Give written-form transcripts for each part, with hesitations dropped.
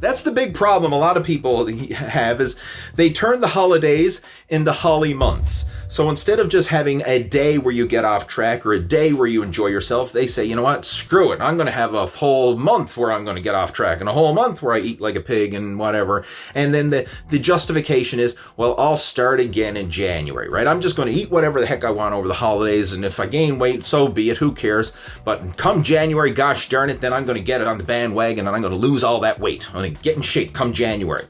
That's the big problem a lot of people have, is they turn the holidays into holly months. So instead of just having a day where you get off track or a day where you enjoy yourself, they say, you know what, screw it. I'm going to have a whole month where I'm going to get off track and a whole month where I eat like a pig and whatever. And then the justification is, well, I'll start again in January, right? I'm just going to eat whatever the heck I want over the holidays. And if I gain weight, so be it. Who cares? But come January, gosh darn it, then I'm going to get it on the bandwagon and I'm going to lose all that weight. I'm going to get in shape come January.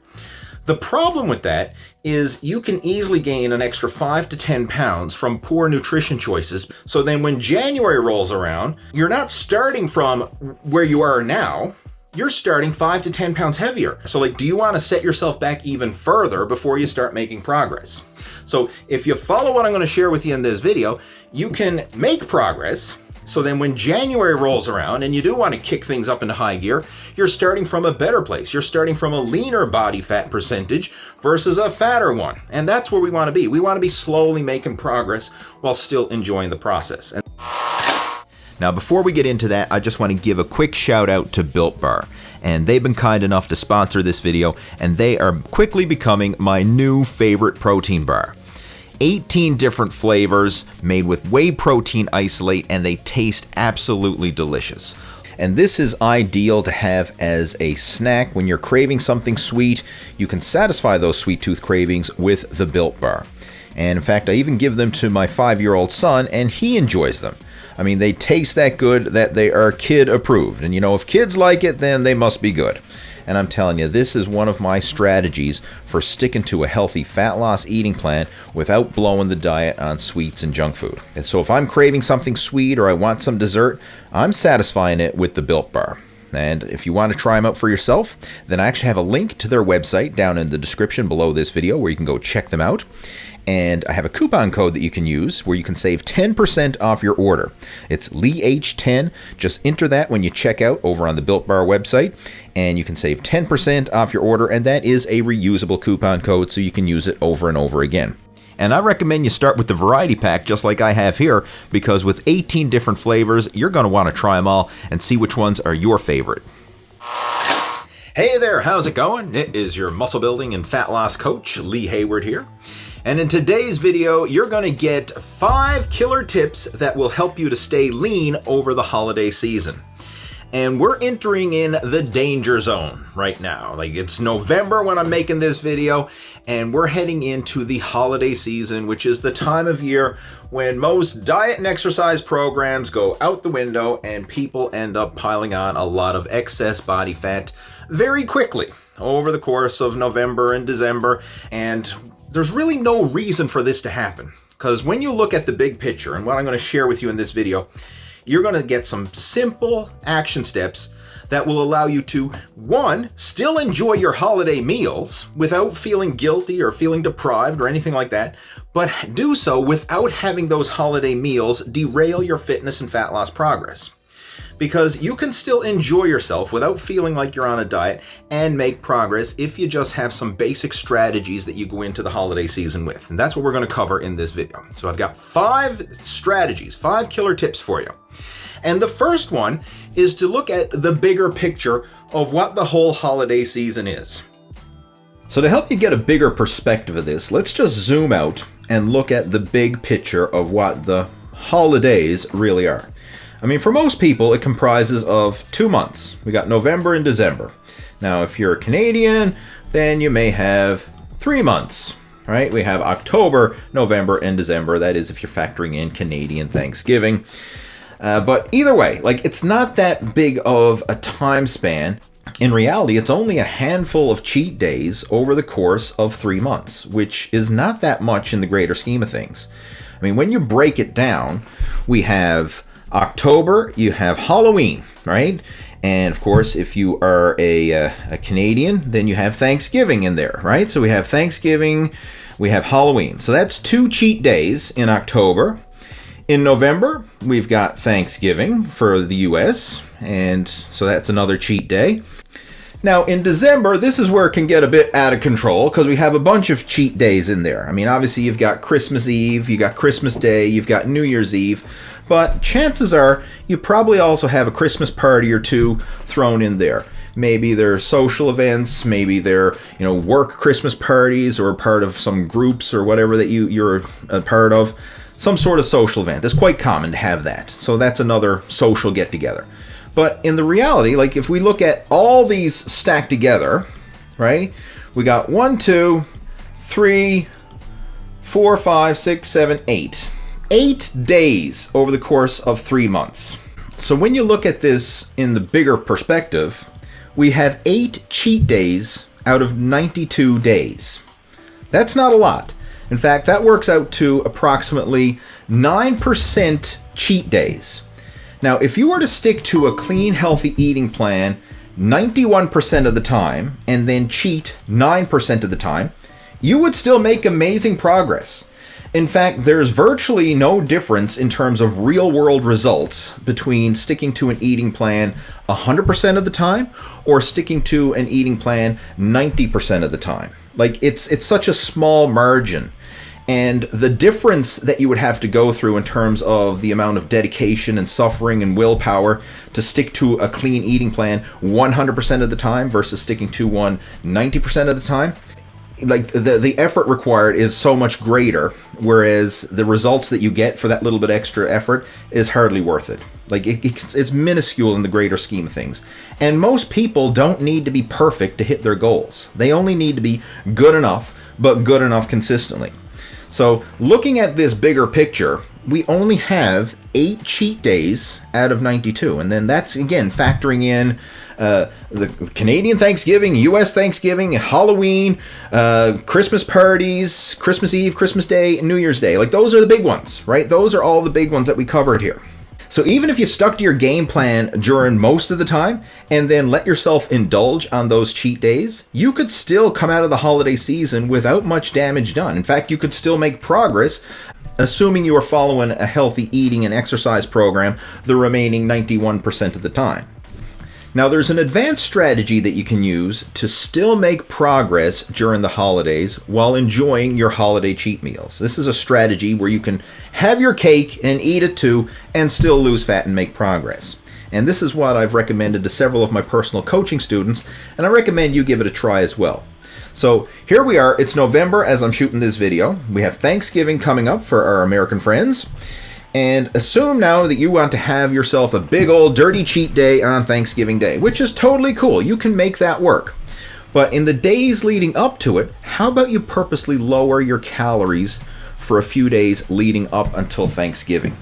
The problem with that is you can easily gain an extra 5 to 10 pounds from poor nutrition choices. So then when January rolls around, you're not starting from where you are now. You're starting 5 to 10 pounds heavier. So do you want to set yourself back even further before you start making progress? So if you follow what I'm going to share with you in this video, you can make progress. So then when January rolls around and you do want to kick things up into high gear, you're starting from a better place. You're starting from a leaner body fat percentage versus a fatter one. And that's where we want to be. We want to be slowly making progress while still enjoying the process. Now, before we get into that, I just want to give a quick shout out to Built Bar. And they've been kind enough to sponsor this video, and they are quickly becoming my new favorite protein bar. 18 different flavors made with whey protein isolate, and they taste absolutely delicious. And this is ideal to have as a snack when you're craving something sweet. You can satisfy those sweet tooth cravings with the Built Bar. And in fact, I even give them to my 5-year-old son, and he enjoys them. I mean, they taste that good that they are kid approved. And you know, if kids like it, then they must be good. And I'm telling you, this is one of my strategies for sticking to a healthy fat loss eating plan without blowing the diet on sweets and junk food. And so if I'm craving something sweet or I want some dessert, I'm satisfying it with the Built Bar. And if you want to try them out for yourself, then I actually have a link to their website down in the description below this video where you can go check them out. And I have a coupon code that you can use where you can save 10% off your order. It's LEH10. Just enter that when you check out over on the Built Bar website, and you can save 10% off your order, and that is a reusable coupon code, so you can use it over and over again. And I recommend you start with the variety pack just like I have here, because with 18 different flavors, you're going to want to try them all and see which ones are your favorite. Hey there, how's it going? It is your muscle building and fat loss coach, Lee Hayward here. And in today's video, you're going to get 5 killer tips that will help you to stay lean over the holiday season. And we're entering in the danger zone right now. It's November when I'm making this video, and we're heading into the holiday season, which is the time of year when most diet and exercise programs go out the window and people end up piling on a lot of excess body fat very quickly over the course of November and December. And there's really no reason for this to happen, because when you look at the big picture and what I'm going to share with you in this video, you're going to get some simple action steps that will allow you to, 1, still enjoy your holiday meals without feeling guilty or feeling deprived or anything like that, but do so without having those holiday meals derail your fitness and fat loss progress. Because you can still enjoy yourself without feeling like you're on a diet and make progress if you just have some basic strategies that you go into the holiday season with. And that's what we're going to cover in this video. So I've got 5 strategies, 5 killer tips for you. And the first one is to look at the bigger picture of what the whole holiday season is. So to help you get a bigger perspective of this, let's just zoom out and look at the big picture of what the holidays really are. I mean, for most people, it comprises of 2 months. We got November and December. Now, if you're a Canadian, then you may have 3 months, right? We have October, November, and December. That is if you're factoring in Canadian Thanksgiving. But either way, it's not that big of a time span. In reality, it's only a handful of cheat days over the course of 3 months, which is not that much in the greater scheme of things. I mean, when you break it down, we have October, you have Halloween, right? And of course, if you are a Canadian, then you have Thanksgiving in there, right? So we have Thanksgiving, we have Halloween. So that's 2 cheat days in October. In November, we've got Thanksgiving for the US, and so that's another cheat day. Now, in December, this is where it can get a bit out of control because we have a bunch of cheat days in there. I mean, obviously, you've got Christmas Eve, you've got Christmas Day, you've got New Year's Eve, but chances are you probably also have a Christmas party or two thrown in there. maybe they're social events, maybe they're, work Christmas parties or part of some groups or whatever that you're a part of. Some sort of social event. It's quite common to have that. So that's another social get together. But in the reality, like if we look at all these stacked together, right? We got 1, 2, 3, 4, 5, 6, 7, 8. 8 days over the course of 3 months. So when you look at this in the bigger perspective, we have 8 cheat days out of 92 days. That's not a lot. In fact, that works out to approximately 9% cheat days. Now, if you were to stick to a clean, healthy eating plan 91% of the time and then cheat 9% of the time, you would still make amazing progress. In fact, there's virtually no difference in terms of real-world results between sticking to an eating plan 100% of the time or sticking to an eating plan 90% of the time. Like, it's such a small margin. And the difference that you would have to go through in terms of the amount of dedication and suffering and willpower to stick to a clean eating plan 100% of the time versus sticking to one 90% of the time, like the effort required is so much greater, whereas the results that you get for that little bit extra effort is hardly worth it. Like it's minuscule in the greater scheme of things. And most people don't need to be perfect to hit their goals. They only need to be good enough, but good enough consistently. So looking at this bigger picture, we only have 8 cheat days out of 92. And then that's, again, factoring in the Canadian Thanksgiving, U.S. Thanksgiving, Halloween, Christmas parties, Christmas Eve, Christmas Day, and New Year's Day. Like, those are the big ones, right? Those are all the big ones that we covered here. So even if you stuck to your game plan during most of the time and then let yourself indulge on those cheat days, you could still come out of the holiday season without much damage done. In fact, you could still make progress, assuming you are following a healthy eating and exercise program the remaining 91% of the time. Now, there's an advanced strategy that you can use to still make progress during the holidays while enjoying your holiday cheat meals. This is a strategy where you can have your cake and eat it too and still lose fat and make progress. And this is what I've recommended to several of my personal coaching students, and I recommend you give it a try as well. So here we are. It's November as I'm shooting this video. We have Thanksgiving coming up for our American friends. And assume now that you want to have yourself a big old dirty cheat day on Thanksgiving Day, which is totally cool. You can make that work. But in the days leading up to it, how about you purposely lower your calories for a few days leading up until Thanksgiving?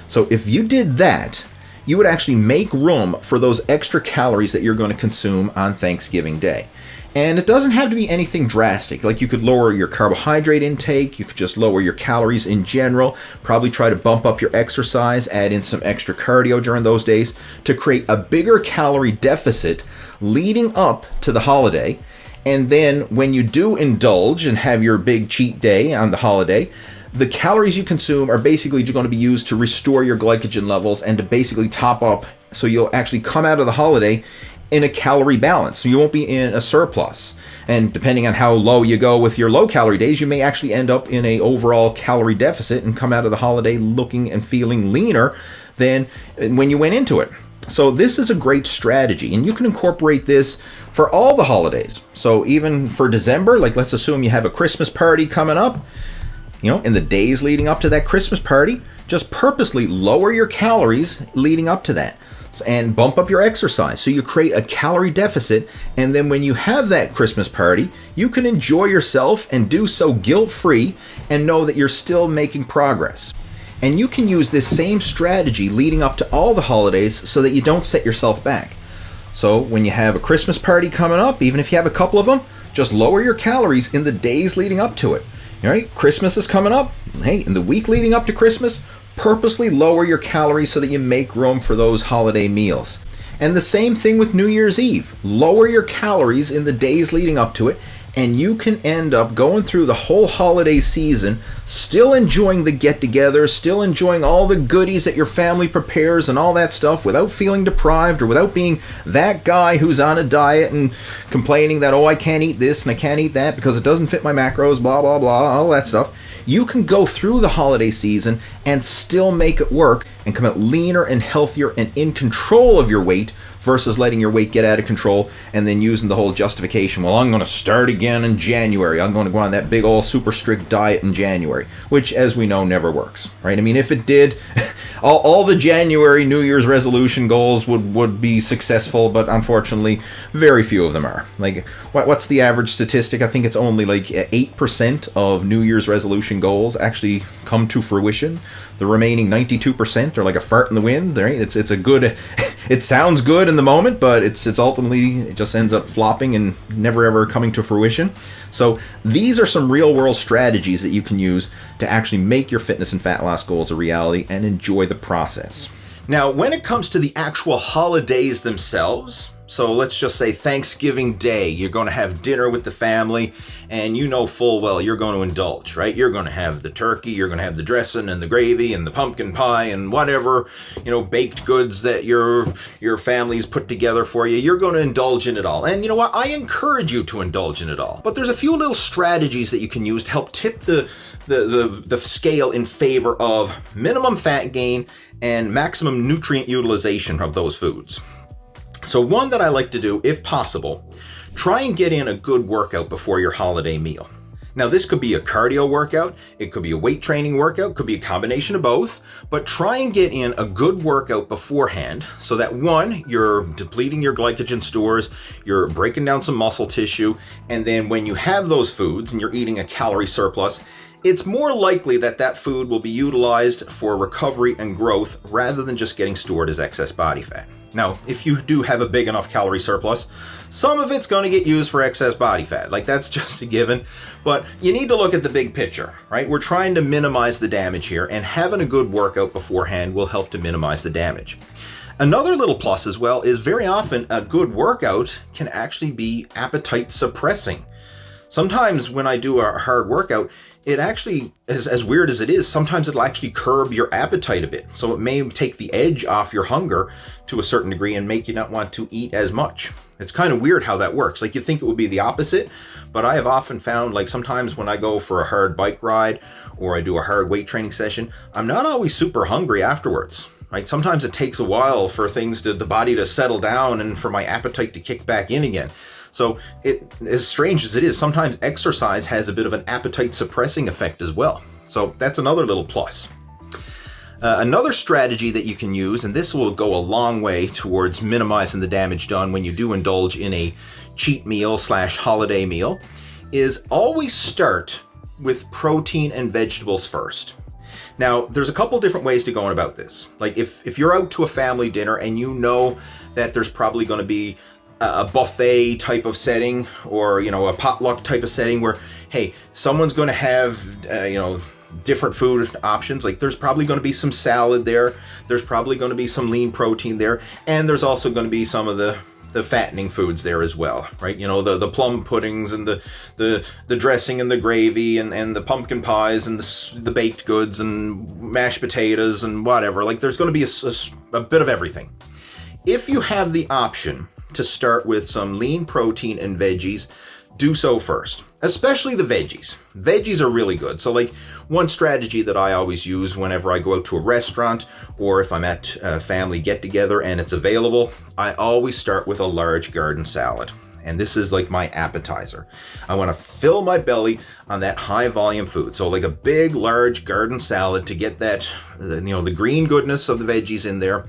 So if you did that, you would actually make room for those extra calories that you're going to consume on Thanksgiving Day. And it doesn't have to be anything drastic. Like, you could lower your carbohydrate intake, you could just lower your calories in general, probably try to bump up your exercise, add in some extra cardio during those days to create a bigger calorie deficit leading up to the holiday. And then when you do indulge and have your big cheat day on the holiday, the calories you consume are basically going to be used to restore your glycogen levels and to basically top up, so you'll actually come out of the holiday in a calorie balance. So you won't be in a surplus. And depending on how low you go with your low calorie days, you may actually end up in a overall calorie deficit and come out of the holiday looking and feeling leaner than when you went into it. So this is a great strategy, and you can incorporate this for all the holidays. So even for December, like, let's assume you have a Christmas party coming up, in the days leading up to that Christmas party, just purposely lower your calories leading up to that and bump up your exercise. So you create a calorie deficit, and then when you have that Christmas party, you can enjoy yourself and do so guilt-free and know that you're still making progress. And you can use this same strategy leading up to all the holidays so that you don't set yourself back. So when you have a Christmas party coming up, even if you have a couple of them, just lower your calories in the days leading up to it. All right, Christmas is coming up. Hey, in the week leading up to Christmas, purposely lower your calories so that you make room for those holiday meals. And the same thing with New Year's Eve. Lower your calories in the days leading up to it, and you can end up going through the whole holiday season still enjoying the get-togethers, still enjoying all the goodies that your family prepares and all that stuff without feeling deprived or without being that guy who's on a diet and complaining that, I can't eat this and I can't eat that because it doesn't fit my macros, blah, blah, blah, all that stuff. You can go through the holiday season and still make it work and come out leaner and healthier and in control of your weight versus letting your weight get out of control and then using the whole justification, well, I'm going to start again in January. I'm going to go on that big old super strict diet in January, which, as we know, never works, right? I mean, if it did, all the January New Year's resolution goals would be successful, but unfortunately, very few of them are. Like, what's the average statistic? I think it's only like 8% of New Year's resolution goals actually come to fruition. The remaining 92% are like a fart in the wind, right? It's a good, it sounds good in the moment, but it's ultimately, it just ends up flopping and never ever coming to fruition. So these are some real world strategies that you can use to actually make your fitness and fat loss goals a reality and enjoy the process. Now, when it comes to the actual holidays themselves, so let's just say Thanksgiving Day, you're going to have dinner with the family, and you know full well you're going to indulge, right? You're going to have the turkey, you're going to have the dressing and the gravy and the pumpkin pie and whatever, baked goods that your family's put together for you. You're going to indulge in it all. And you know what? I encourage you to indulge in it all. But there's a few little strategies that you can use to help tip the scale in favor of minimum fat gain and maximum nutrient utilization of those foods. So one that I like to do, if possible, try and get in a good workout before your holiday meal. Now, this could be a cardio workout, it could be a weight training workout, could be a combination of both, but try and get in a good workout beforehand so that, one, you're depleting your glycogen stores, you're breaking down some muscle tissue, and then when you have those foods and you're eating a calorie surplus, it's more likely that that food will be utilized for recovery and growth rather than just getting stored as excess body fat. Now, if you do have a big enough calorie surplus, some of it's going to get used for excess body fat. Like, that's just a given. But you need to look at the big picture, right? We're trying to minimize the damage here, and having a good workout beforehand will help to minimize the damage. Another little plus as well is very often a good workout can actually be appetite suppressing. Sometimes when I do a hard workout, it actually, as weird as it is, sometimes it'll actually curb your appetite a bit. So it may take the edge off your hunger to a certain degree and make you not want to eat as much. It's kind of weird how that works. Like, you think it would be the opposite, but I have often found, like, sometimes when I go for a hard bike ride or I do a hard weight training session, I'm not always super hungry afterwards. Right? Sometimes it takes a while for the body to settle down and for my appetite to kick back in again. So as strange as it is, sometimes exercise has a bit of an appetite suppressing effect as well. So that's another little plus. Another strategy that you can use, and this will go a long way towards minimizing the damage done when you do indulge in a cheat meal / holiday meal, is always start with protein and vegetables first. Now, there's a couple different ways to go about this. Like, if you're out to a family dinner and you know that there's probably going to be a buffet type of setting, or a potluck type of setting where, hey, someone's going to have different food options. Like, there's probably going to be some salad there, there's probably going to be some lean protein there, and there's also going to be some of the fattening foods there as well, right? The plum puddings and the dressing and the gravy and the pumpkin pies and the baked goods and mashed potatoes and whatever. Like, there's going to be a bit of everything. If you have the option to start with some lean protein and veggies, do so first, especially the veggies. Veggies are really good. So, like, one strategy that I always use whenever I go out to a restaurant or if I'm at a family get together and it's available, I always start with a large garden salad. And this is like my appetizer. I want to fill my belly on that high volume food. So like a big, large garden salad to get that, the green goodness of the veggies in there.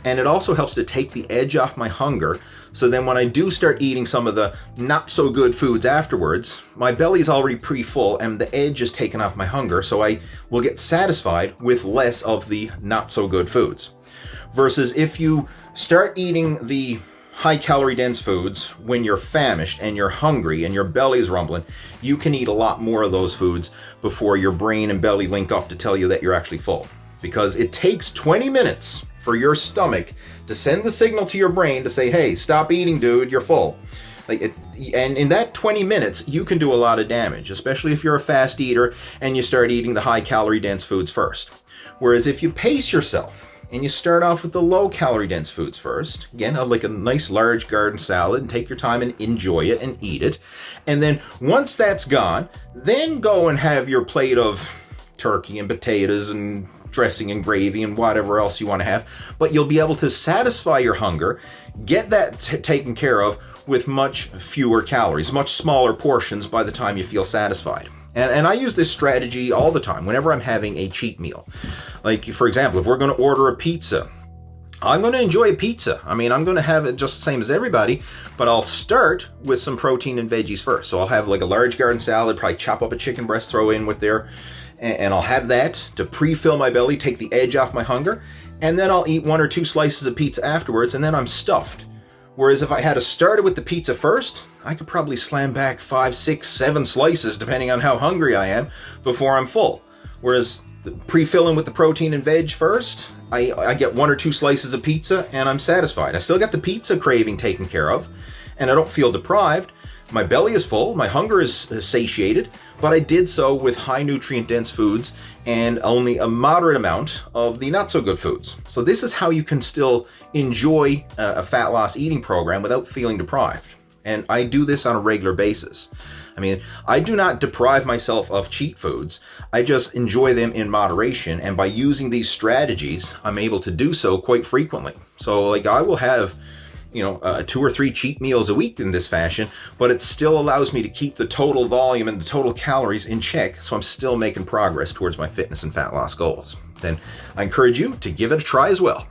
And it also helps to take the edge off my hunger. So then when I do start eating some of the not so good foods afterwards, my belly's already pretty full and the edge is taken off my hunger. So I will get satisfied with less of the not so good foods. Versus if you start eating the high calorie dense foods when you're famished and you're hungry and your belly's rumbling, you can eat a lot more of those foods before your brain and belly link up to tell you that you're actually full. Because it takes 20 minutes for your stomach to send the signal to your brain to say, hey, stop eating, dude, you're full. And in that 20 minutes, you can do a lot of damage, especially if you're a fast eater and you start eating the high calorie dense foods first. Whereas if you pace yourself and you start off with the low calorie dense foods first, again, like a nice large garden salad, and take your time and enjoy it and eat it. And then once that's gone, then go and have your plate of turkey and potatoes and dressing and gravy and whatever else you want to have, but you'll be able to satisfy your hunger, get that taken care of with much fewer calories, much smaller portions by the time you feel satisfied. And I use this strategy all the time whenever I'm having a cheat meal. Like, for example, if we're going to order a pizza, I'm going to enjoy a pizza. I mean, I'm going to have it just the same as everybody, but I'll start with some protein and veggies first. So I'll have like a large garden salad, probably chop up a chicken breast, throw in with there, and I'll have that to pre-fill my belly, take the edge off my hunger, and then I'll eat 1 or 2 slices of pizza afterwards, and then I'm stuffed. Whereas if I had started with the pizza first, I could probably slam back 5, 6, 7 slices, depending on how hungry I am, before I'm full. Whereas pre-filling with the protein and veg first, I get 1 or 2 slices of pizza and I'm satisfied. I still got the pizza craving taken care of, and I don't feel deprived. My belly is full, my hunger is satiated, but I did so with high nutrient dense foods and only a moderate amount of the not so good foods. So this is how you can still enjoy a fat loss eating program without feeling deprived. And I do this on a regular basis. I mean, I do not deprive myself of cheat foods. I just enjoy them in moderation. And by using these strategies, I'm able to do so quite frequently. So like I will have, 2 or 3 cheat meals a week in this fashion, but it still allows me to keep the total volume and the total calories in check. So I'm still making progress towards my fitness and fat loss goals. Then I encourage you to give it a try as well.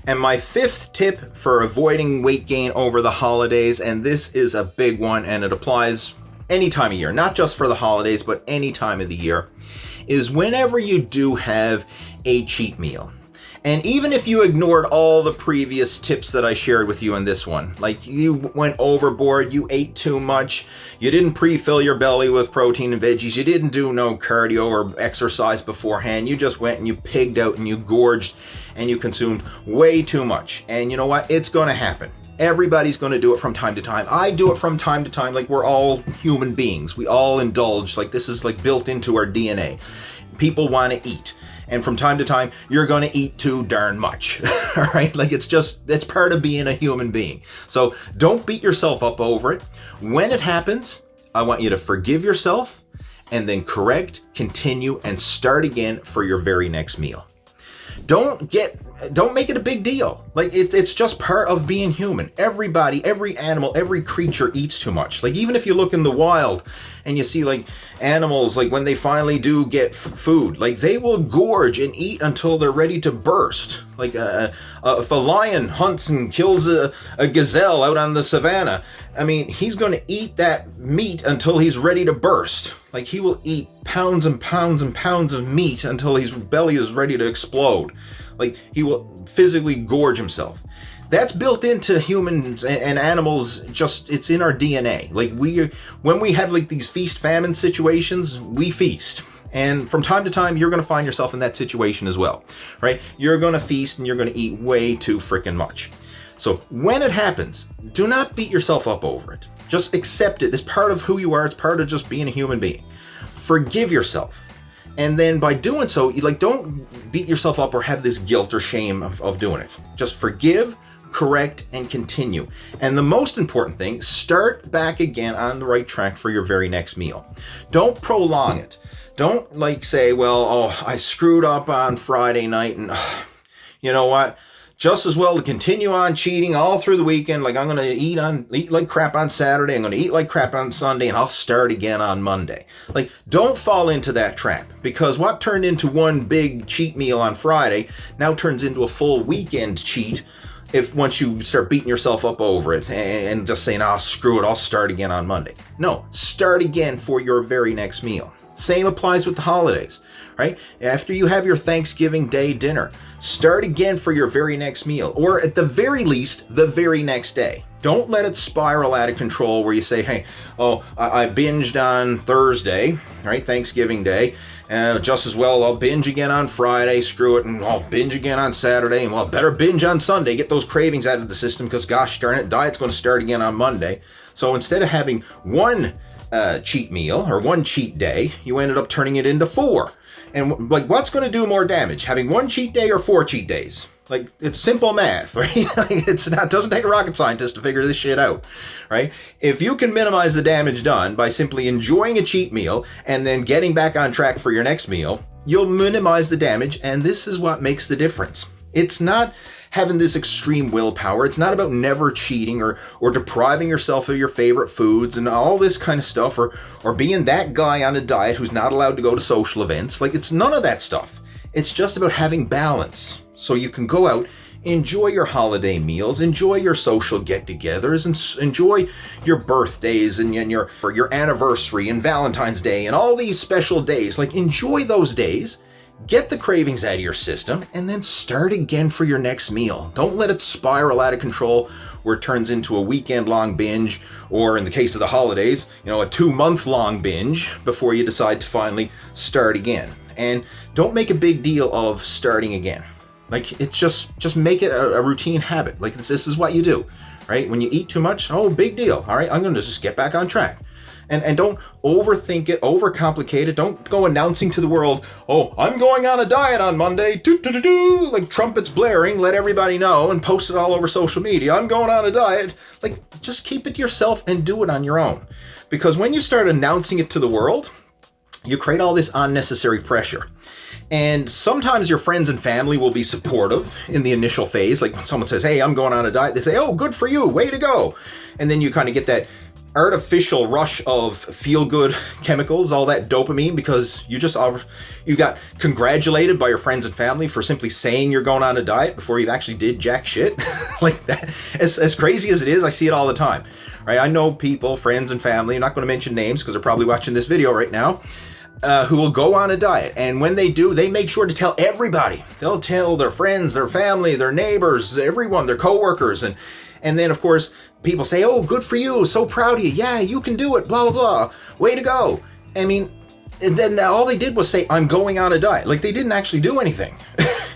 And my 5th tip for avoiding weight gain over the holidays, and this is a big one and it applies any time of year, not just for the holidays, but any time of the year, is whenever you do have a cheat meal. And even if you ignored all the previous tips that I shared with you in this one, like you went overboard, you ate too much, you didn't pre-fill your belly with protein and veggies, you didn't do no cardio or exercise beforehand, you just went and you pigged out and you gorged and you consumed way too much. And you know what? It's going to happen. Everybody's going to do it from time to time. I do it from time to time. Like, we're all human beings. We all indulge. Like, this is like built into our DNA. People want to eat. And from time to time, you're going to eat too darn much. All right? Like, it's part of being a human being. So don't beat yourself up over it. When it happens, I want you to forgive yourself and then correct, continue, and start again for your very next meal. Don't make it a big deal. Like, it's just part of being human. Everybody, every animal, every creature eats too much. Like, even if you look in the wild and you see like animals, like when they finally do get food, like they will gorge and eat until they're ready to burst. Like if a lion hunts and kills a gazelle out on the savannah, I mean, he's going to eat that meat until he's ready to burst. Like, he will eat pounds and pounds and pounds of meat until his belly is ready to explode. Like, he will physically gorge himself. That's built into humans and animals. Just, it's in our DNA. Like, when we have like these feast-famine situations, we feast. And from time to time, you're going to find yourself in that situation as well, right? You're going to feast and you're going to eat way too freaking much. So when it happens, do not beat yourself up over it. Just accept it. It's part of who you are. It's part of just being a human being. Forgive yourself. And then by doing so, don't beat yourself up or have this guilt or shame of doing it. Just forgive, correct, and continue. And the most important thing, start back again on the right track for your very next meal. Don't prolong it. Don't say, I screwed up on Friday night and you know what? Just as well to continue on cheating all through the weekend. Like, I'm going to eat like crap on Saturday. I'm going to eat like crap on Sunday, and I'll start again on Monday. Like, don't fall into that trap, because what turned into one big cheat meal on Friday now turns into a full weekend cheat once you start beating yourself up over it and just saying, screw it, I'll start again on Monday. No, start again for your very next meal. Same applies with the holidays, right? After you have your Thanksgiving Day dinner, start again for your very next meal, or at the very least, the very next day. Don't let it spiral out of control where you say, hey, I binged on Thursday, right? Thanksgiving Day. Just as well, I'll binge again on Friday, screw it, and I'll binge again on Saturday, and better binge on Sunday, get those cravings out of the system, because gosh darn it, diet's going to start again on Monday. So instead of having one cheat meal or one cheat day, you ended up turning it into 4. And what's going to do more damage, having one cheat day or 4 cheat days? Like, it's simple math, right? It doesn't take a rocket scientist to figure this shit out, right? If you can minimize the damage done by simply enjoying a cheat meal and then getting back on track for your next meal, you'll minimize the damage, and this is what makes the difference. It's not having this extreme willpower. It's not about never cheating or depriving yourself of your favorite foods and all this kind of stuff, or being that guy on a diet who's not allowed to go to social events. Like, it's none of that stuff. It's just about having balance, so you can go out, enjoy your holiday meals, enjoy your social get-togethers, and enjoy your birthdays and your anniversary and Valentine's Day and all these special days. Like, enjoy those days, get the cravings out of your system, and then start again for your next meal. Don't let it spiral out of control where it turns into a weekend-long binge, or in the case of the holidays, a 2-month-long binge before you decide to finally start again. And don't make a big deal of starting again. Like, it's just make it a routine habit. Like, this is what you do, right? When you eat too much, big deal. All right, I'm going to just get back on track. And don't overthink it, overcomplicate it. Don't go announcing to the world, I'm going on a diet on Monday, like trumpets blaring, let everybody know, and post it all over social media. I'm going on a diet. Like, just keep it to yourself and do it on your own. Because when you start announcing it to the world, you create all this unnecessary pressure. And sometimes your friends and family will be supportive in the initial phase. Like, when someone says, hey, I'm going on a diet, they say, oh, good for you, way to go. And then you kind of get that artificial rush of feel-good chemicals, all that dopamine, because you got congratulated by your friends and family for simply saying you're going on a diet before you actually did jack shit. Like that. As crazy as it is, I see it all the time. Right? I know people, friends and family, I'm not going to mention names because they're probably watching this video right now, who will go on a diet. And when they do, they make sure to tell everybody. They'll tell their friends, their family, their neighbors, everyone, their coworkers. And then, of course, people say, oh, good for you. So proud of you. Yeah, you can do it. Blah, blah, blah. Way to go. I mean, and then all they did was say, I'm going on a diet. Like, they didn't actually do anything.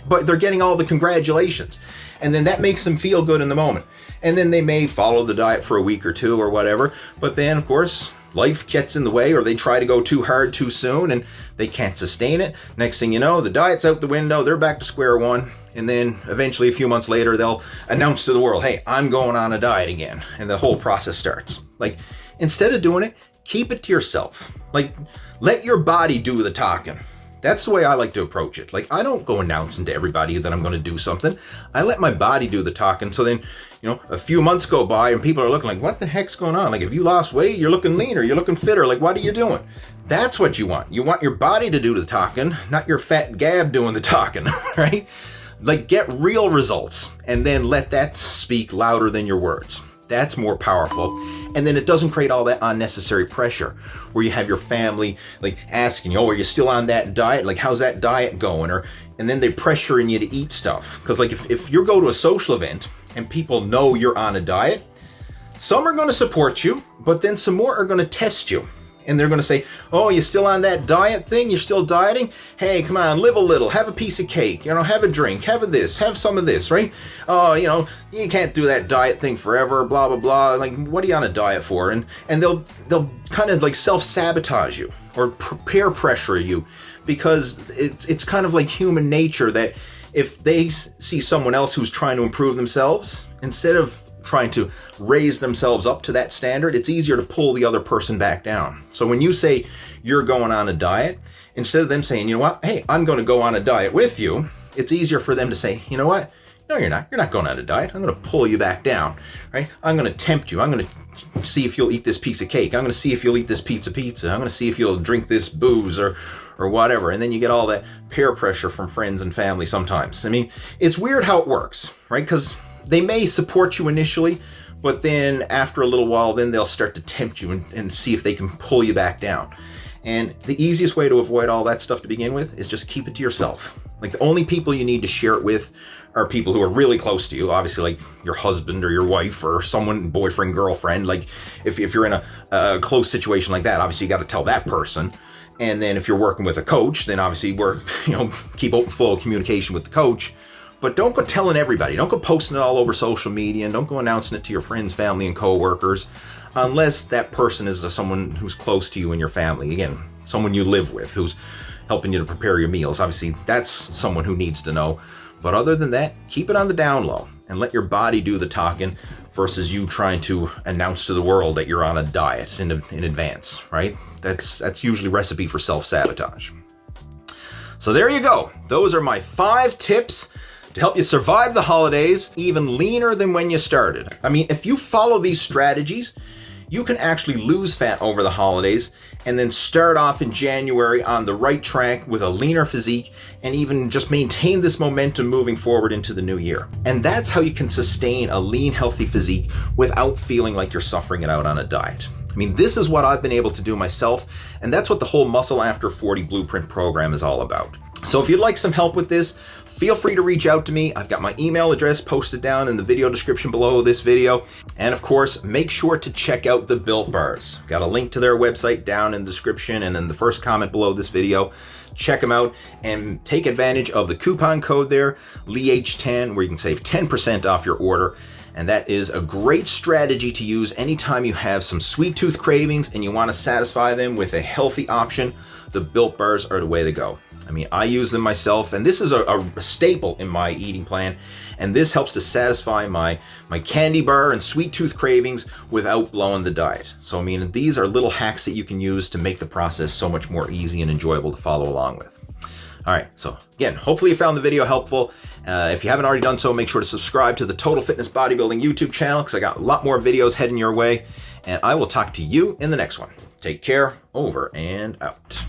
But they're getting all the congratulations. And then that makes them feel good in the moment. And then they may follow the diet for a week or two or whatever. But then, of course, life gets in the way, or they try to go too hard too soon and they can't sustain it. Next thing you know, the diet's out the window, they're back to square one, and then eventually a few months later they'll announce to the world, hey, I'm going on a diet again, and the whole process starts. Like, instead of doing it, keep it to yourself. Like, let your body do the talking. That's the way I like to approach it. Like, I don't go announcing to everybody that I'm going to do something. I let my body do the talking. So then, a few months go by and people are looking like, what the heck's going on? Like, if you lost weight, you're looking leaner, you're looking fitter. Like, what are you doing? That's what you want. You want your body to do the talking, not your fat gab doing the talking, right? Like, get real results and then let that speak louder than your words. That's more powerful. And then it doesn't create all that unnecessary pressure where you have your family like asking you, are you still on that diet? Like, how's that diet going? And then they're pressuring you to eat stuff. Because like if you go to a social event and people know you're on a diet, some are going to support you, but then some more are going to test you. And they're going to say, oh, you still on that diet thing? You're still dieting? Hey, come on, live a little, have a piece of cake, have a drink, have this, have some of this, right? Oh, you can't do that diet thing forever, blah, blah, blah. Like, what are you on a diet for? And they'll kind of like self-sabotage you or peer pressure you, because it's kind of like human nature that if they see someone else who's trying to improve themselves, instead of trying to raise themselves up to that standard, it's easier to pull the other person back down. So when you say you're going on a diet, instead of them saying, you know what, hey, I'm going to go on a diet with you, it's easier for them to say, you know what, no, you're not. You're not going on a diet. I'm going to pull you back down, right? I'm going to tempt you. I'm going to see if you'll eat this piece of cake. I'm going to see if you'll eat this pizza. I'm going to see if you'll drink this booze or whatever. And then you get all that peer pressure from friends and family sometimes. I mean, it's weird how it works, right? Because they may support you initially, but then after a little while, then they'll start to tempt you and see if they can pull you back down. And the easiest way to avoid all that stuff to begin with is just keep it to yourself. Like, the only people you need to share it with are people who are really close to you, obviously, like your husband or your wife or someone, boyfriend, girlfriend. Like, if you're in a close situation like that, obviously you got to tell that person. And then if you're working with a coach, then obviously keep open flow of communication with the coach. But don't go telling everybody. Don't go posting it all over social media, and don't go announcing it to your friends, family, and coworkers, unless that person is someone who's close to you and your family. Again, someone you live with, who's helping you to prepare your meals. Obviously, that's someone who needs to know. But other than that, keep it on the down low and let your body do the talking versus you trying to announce to the world that you're on a diet in advance, right? That's usually a recipe for self-sabotage. So there you go. Those are my 5 tips to help you survive the holidays even leaner than when you started. I mean, if you follow these strategies, you can actually lose fat over the holidays and then start off in January on the right track with a leaner physique and even just maintain this momentum moving forward into the new year. And that's how you can sustain a lean, healthy physique without feeling like you're suffering it out on a diet. I mean, this is what I've been able to do myself, and that's what the whole Muscle After 40 Blueprint program is all about. So if you'd like some help with this, feel free to reach out to me. I've got my email address posted down in the video description below this video. And of course, make sure to check out the Built Bars. Got a link to their website down in the description and in the first comment below this video. Check them out and take advantage of the coupon code there, LEEH10, where you can save 10% off your order. And that is a great strategy to use anytime you have some sweet tooth cravings and you want to satisfy them with a healthy option. The Built Bars are the way to go. I mean, I use them myself, and this is a staple in my eating plan, and this helps to satisfy my candy bar and sweet tooth cravings without blowing the diet. So, I mean, these are little hacks that you can use to make the process so much more easy and enjoyable to follow along with. All right, so again, hopefully you found the video helpful. If you haven't already done so, make sure to subscribe to the Total Fitness Bodybuilding YouTube channel because I got a lot more videos heading your way, and I will talk to you in the next one. Take care, over and out.